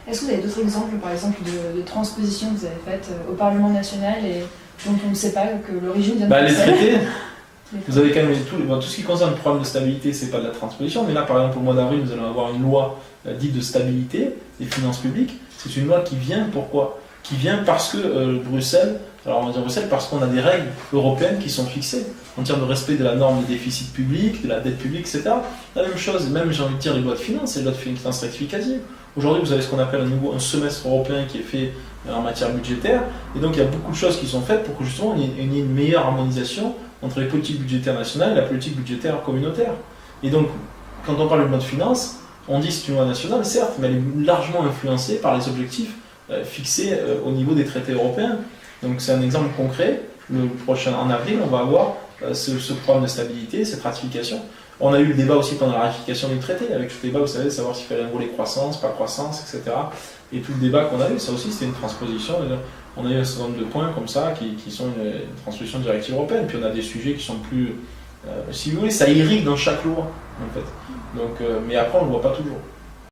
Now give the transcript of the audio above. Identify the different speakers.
Speaker 1: Est-ce que vous avez d'autres exemples, par exemple, de transpositions que vous avez faites au Parlement national et dont on ne sait pas que l'origine vient de
Speaker 2: Les
Speaker 1: Bruxelles?
Speaker 2: traités, vous avez quand même tout ce qui concerne le programme de stabilité, c'est pas de la transposition, mais là, par exemple, au mois d'avril, nous allons avoir une loi dite de stabilité des finances publiques. C'est une loi qui vient, pourquoi? Qui vient parce que Bruxelles, alors on va dire Bruxelles, parce qu'on a des règles européennes qui sont fixées en termes de respect de la norme des déficits publics, de la dette publique, etc. La même chose, même j'ai envie de dire les lois de finances, les lois de finances rectificatives. Aujourd'hui, vous avez ce qu'on appelle un semestre européen qui est fait en matière budgétaire, et donc il y a beaucoup de choses qui sont faites pour que justement il y ait une meilleure harmonisation entre les politiques budgétaires nationales et la politique budgétaire communautaire. Et donc, quand on parle de loi de finances, on dit que c'est une loi nationale, certes, mais elle est largement influencée par les objectifs fixés au niveau des traités européens. Donc c'est un exemple concret. Le prochain, en avril, on va avoir ce programme de stabilité, cette ratification. On a eu le débat aussi pendant la ratification du traité, avec ce débat, vous savez, de savoir s'il fallait un volet croissance, pas croissance, etc. Et tout le débat qu'on a eu, ça aussi c'était une transposition. On a eu un certain nombre de points comme ça qui sont une transposition de directive européenne. Puis on a des sujets qui sont plus, si vous voulez, ça irrigue dans chaque loi en fait. Donc, mais après on ne le voit pas toujours.